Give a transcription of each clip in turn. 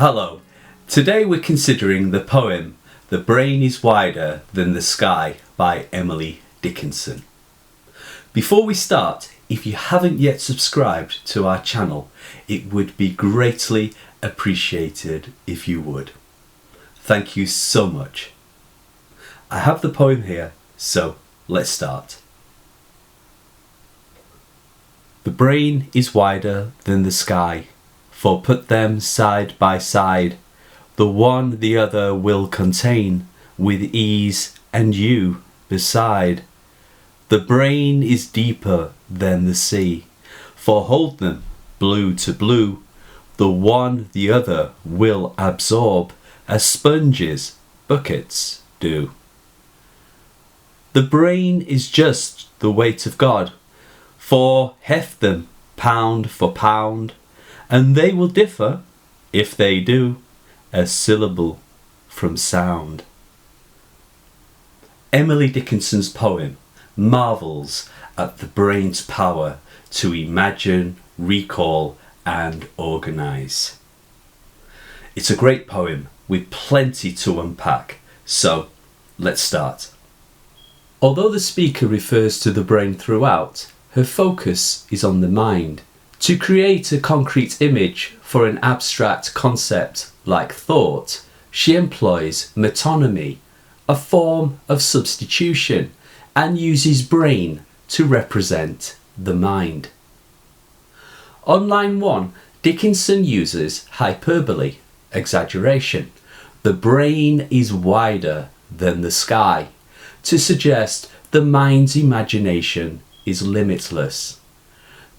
Hello, today we're considering the poem The Brain is Wider Than the Sky by Emily Dickinson. Before we start, if you haven't yet subscribed to our channel, it would be greatly appreciated if you would. Thank you so much. I have the poem here, so let's start. The brain is wider than the sky, for put them side by side, the one the other will contain, with ease and you beside. The brain is deeper than the sea, for hold them blue to blue, the one the other will absorb, as sponges buckets do. The brain is just the weight of God, for heft them pound for pound, and they will differ, if they do, a syllable from sound. Emily Dickinson's poem marvels at the brain's power to imagine, recall and organise. It's a great poem with plenty to unpack, so let's start. Although the speaker refers to the brain throughout, her focus is on the mind. To create a concrete image for an abstract concept like thought, she employs metonymy, a form of substitution, and uses brain to represent the mind. On line 1, Dickinson uses hyperbole, exaggeration. The brain is wider than the sky, to suggest the mind's imagination is limitless.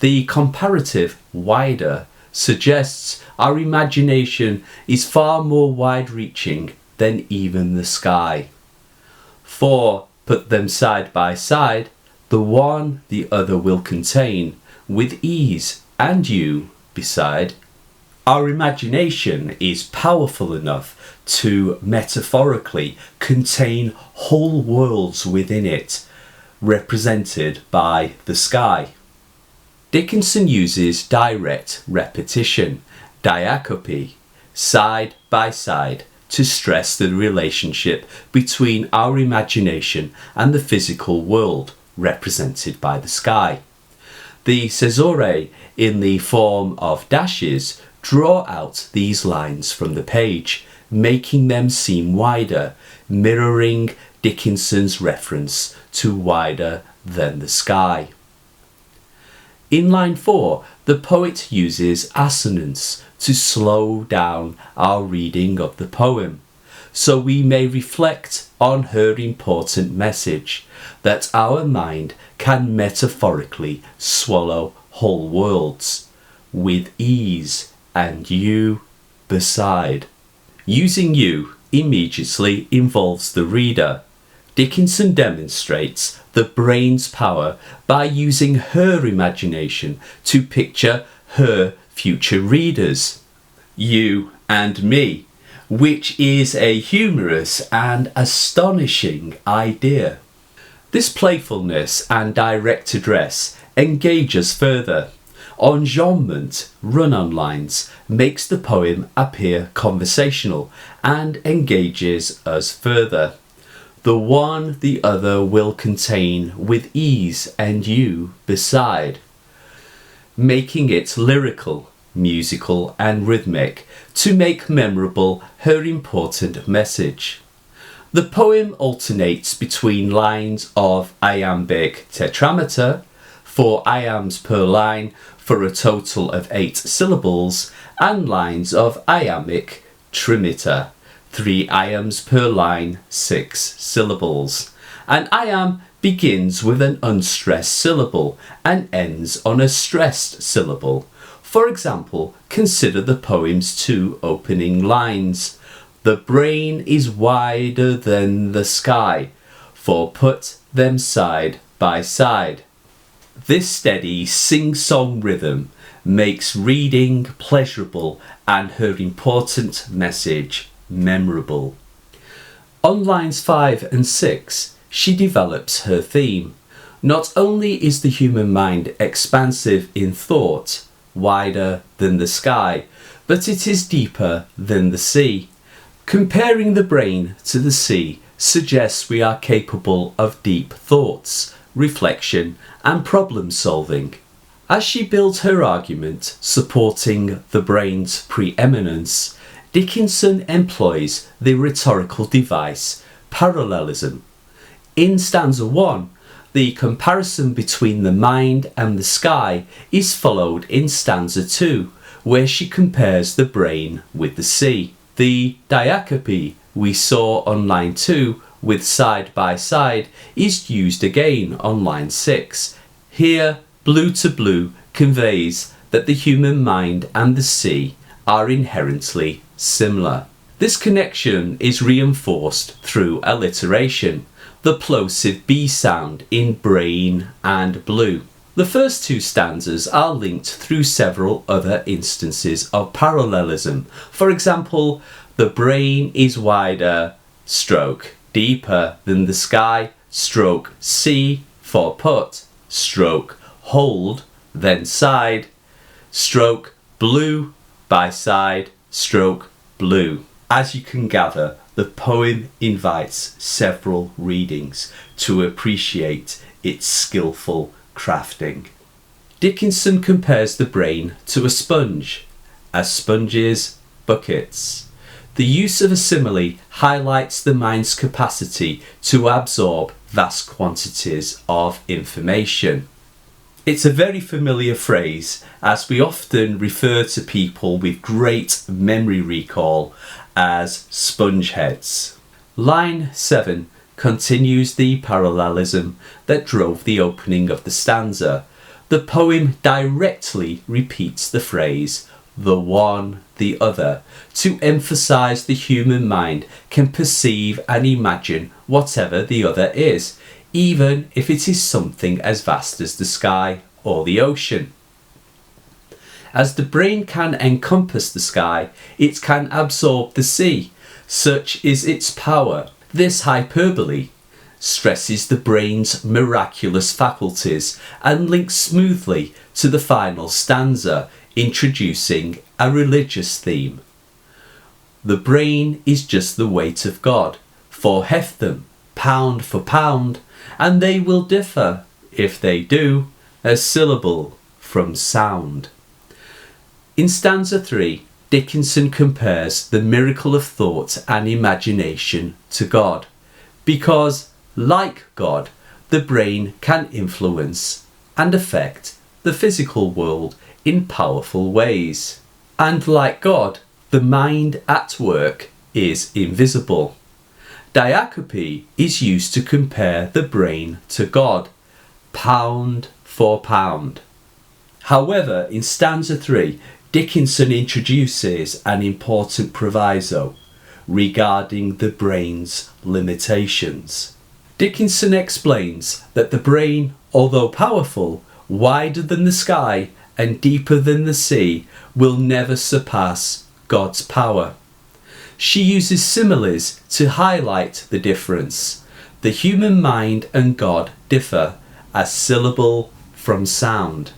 The comparative wider suggests our imagination is far more wide-reaching than even the sky. For put them side by side, the one the other will contain, with ease and you beside. Our imagination is powerful enough to metaphorically contain whole worlds within it, represented by the sky. Dickinson uses direct repetition, diacope, side by side, to stress the relationship between our imagination and the physical world, represented by the sky. The caesurae, in the form of dashes, draw out these lines from the page, making them seem wider, mirroring Dickinson's reference to wider than the sky. In line 4, the poet uses assonance to slow down our reading of the poem, so we may reflect on her important message that our mind can metaphorically swallow whole worlds, with ease and you beside. Using you immediately involves the reader. Dickinson demonstrates the brain's power by using her imagination to picture her future readers, you and me, which is a humorous and astonishing idea. This playfulness and direct address engage us further. Enjambment, run-on lines, makes the poem appear conversational and engages us further. The one the other will contain, with ease and you beside, making it lyrical, musical and rhythmic to make memorable her important message. The poem alternates between lines of iambic tetrameter, 4 iambs per line for a total of 8 syllables, and lines of iambic trimeter, 3 iambs per line, 6 syllables. An iamb begins with an unstressed syllable and ends on a stressed syllable. For example, consider the poem's 2 opening lines. The brain is wider than the sky, for put them side by side. This steady sing-song rhythm makes reading pleasurable and her important message memorable. On lines 5 and 6, she develops her theme. Not only is the human mind expansive in thought, wider than the sky, but it is deeper than the sea. Comparing the brain to the sea suggests we are capable of deep thoughts, reflection, and problem solving. As she builds her argument supporting the brain's preeminence, Dickinson employs the rhetorical device parallelism. In stanza 1, the comparison between the mind and the sky is followed in stanza 2, where she compares the brain with the sea. The diacope we saw on line 2 with side by side is used again on line 6. Here, blue to blue conveys that the human mind and the sea are inherently similar. This connection is reinforced through alliteration, the plosive B sound in brain and blue. The first two stanzas are linked through several other instances of parallelism. For example, the brain is wider, stroke, deeper than the sky, stroke, sea for put, stroke, hold, then side, stroke, blue by side, stroke, blue. As you can gather, the poem invites several readings to appreciate its skillful crafting. Dickinson compares the brain to a sponge, as sponges, buckets. The use of a simile highlights the mind's capacity to absorb vast quantities of information. It's a very familiar phrase, as we often refer to people with great memory recall as spongeheads. Line 7 continues the parallelism that drove the opening of the stanza. The poem directly repeats the phrase, the one, the other, to emphasize the human mind can perceive and imagine whatever the other is, even if it is something as vast as the sky or the ocean. As the brain can encompass the sky, it can absorb the sea. Such is its power. This hyperbole stresses the brain's miraculous faculties and links smoothly to the final stanza, introducing a religious theme. The brain is just the weight of God, for heft them, pound for pound, and they will differ, if they do, a syllable from sound. In stanza 3, Dickinson compares the miracle of thought and imagination to God, because, like God, the brain can influence and affect the physical world in powerful ways. And like God, the mind at work is invisible. Diacope is used to compare the brain to God, pound for pound. However, in stanza 3, Dickinson introduces an important proviso regarding the brain's limitations. Dickinson explains that the brain, although powerful, wider than the sky and deeper than the sea, will never surpass God's power. She uses similes to highlight the difference. The human mind and God differ as syllable from sound.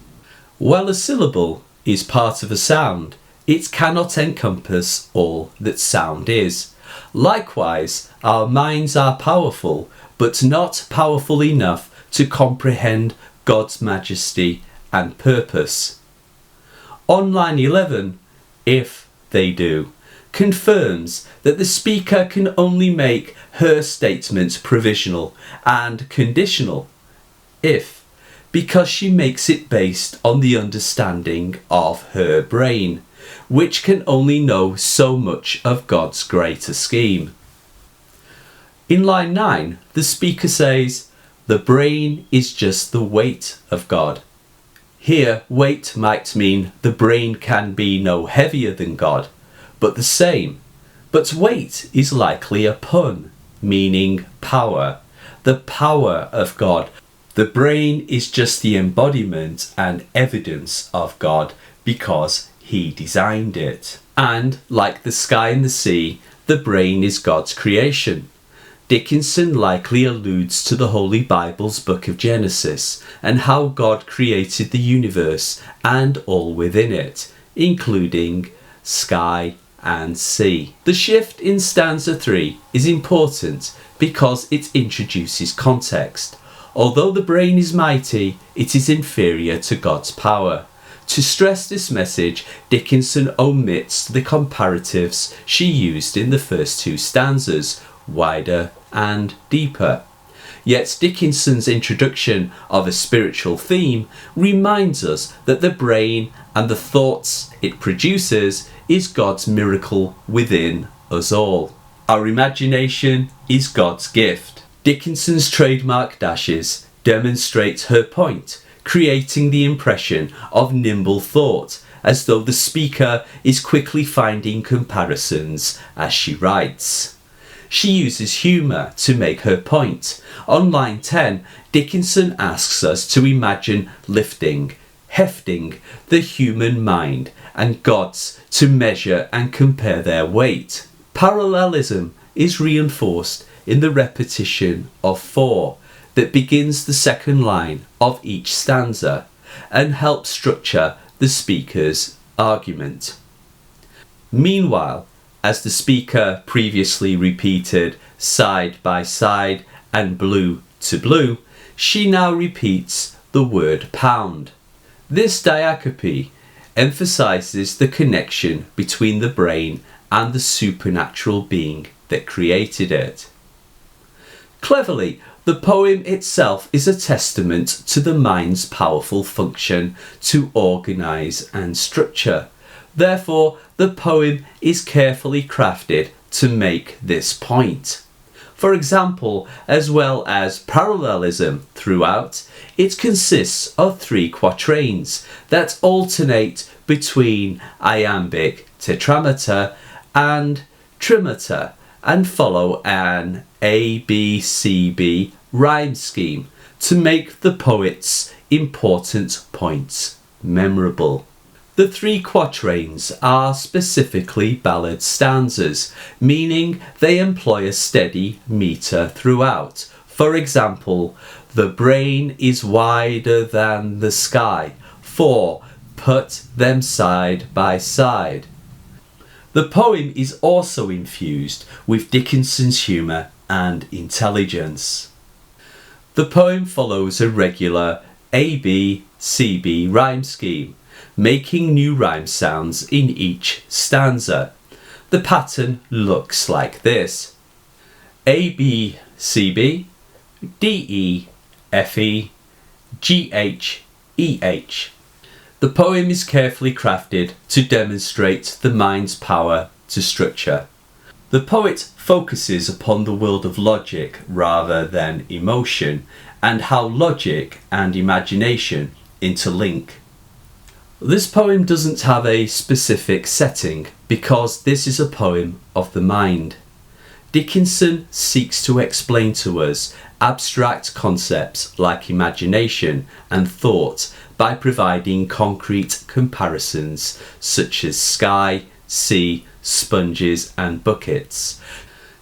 While a syllable is part of a sound, it cannot encompass all that sound is. Likewise, our minds are powerful, but not powerful enough to comprehend God's majesty and purpose. On line 11, if they do, confirms that the speaker can only make her statement provisional and conditional, if, because she makes it based on the understanding of her brain, which can only know so much of God's greater scheme. In line 9, the speaker says, the brain is just the weight of God. Here, weight might mean the brain can be no heavier than God, but the same. But weight is likely a pun, meaning power, the power of God. The brain is just the embodiment and evidence of God because He designed it. And, like the sky and the sea, the brain is God's creation. Dickinson likely alludes to the Holy Bible's book of Genesis and how God created the universe and all within it, including sky and sea. The shift in stanza 3 is important because it introduces context. Although the brain is mighty, it is inferior to God's power. To stress this message, Dickinson omits the comparatives she used in the first two stanzas, wider and deeper. Yet Dickinson's introduction of a spiritual theme reminds us that the brain and the thoughts it produces is God's miracle within us all. Our imagination is God's gift. Dickinson's trademark dashes demonstrate her point, creating the impression of nimble thought, as though the speaker is quickly finding comparisons as she writes. She uses humour to make her point. On line 10, Dickinson asks us to imagine lifting, hefting the human mind and God's to measure and compare their weight. Parallelism is reinforced in the repetition of 4 that begins the second line of each stanza and helps structure the speaker's argument. Meanwhile, as the speaker previously repeated side by side and blue to blue, she now repeats the word pound. This diacope emphasizes the connection between the brain and the supernatural being that created it. Cleverly, the poem itself is a testament to the mind's powerful function to organise and structure. Therefore, the poem is carefully crafted to make this point. For example, as well as parallelism throughout, it consists of 3 quatrains that alternate between iambic tetrameter and trimeter and follow an ABCB rhyme scheme to make the poet's important points memorable. The 3 quatrains are specifically ballad stanzas, meaning they employ a steady metre throughout. For example, the brain is wider than the sky, for put them side by side. The poem is also infused with Dickinson's humour and intelligence. The poem follows a regular ABCB rhyme scheme, making new rhyme sounds in each stanza. The pattern looks like this: ABCB, DEFE, GHEH. The poem is carefully crafted to demonstrate the mind's power to structure. The poet focuses upon the world of logic rather than emotion, and how logic and imagination interlink. This poem doesn't have a specific setting because this is a poem of the mind. Dickinson seeks to explain to us abstract concepts like imagination and thought by providing concrete comparisons such as sky, sea, sponges and buckets.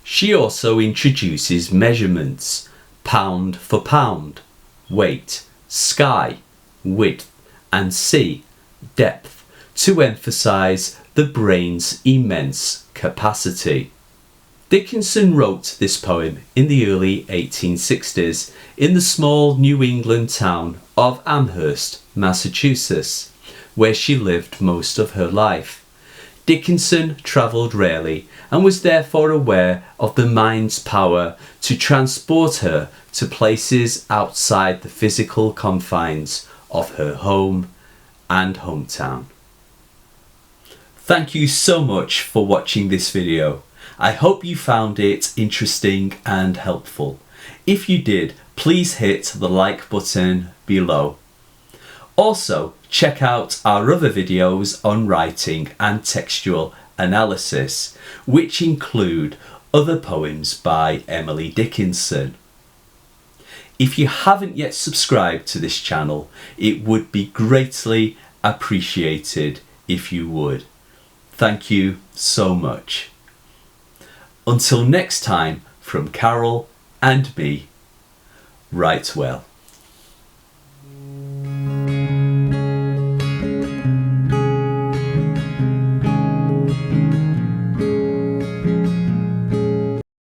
She also introduces measurements: pound for pound, weight, sky, width and sea, depth, to emphasise the brain's immense capacity. Dickinson wrote this poem in the early 1860s in the small New England town of Amherst, Massachusetts, where she lived most of her life. Dickinson travelled rarely and was therefore aware of the mind's power to transport her to places outside the physical confines of her home and hometown. Thank you so much for watching this video. I hope you found it interesting and helpful. If you did, please hit the like button below. Also, check out our other videos on writing and textual analysis, which include other poems by Emily Dickinson. If you haven't yet subscribed to this channel, it would be greatly appreciated if you would. Thank you so much. Until next time, from Carol and me, write well.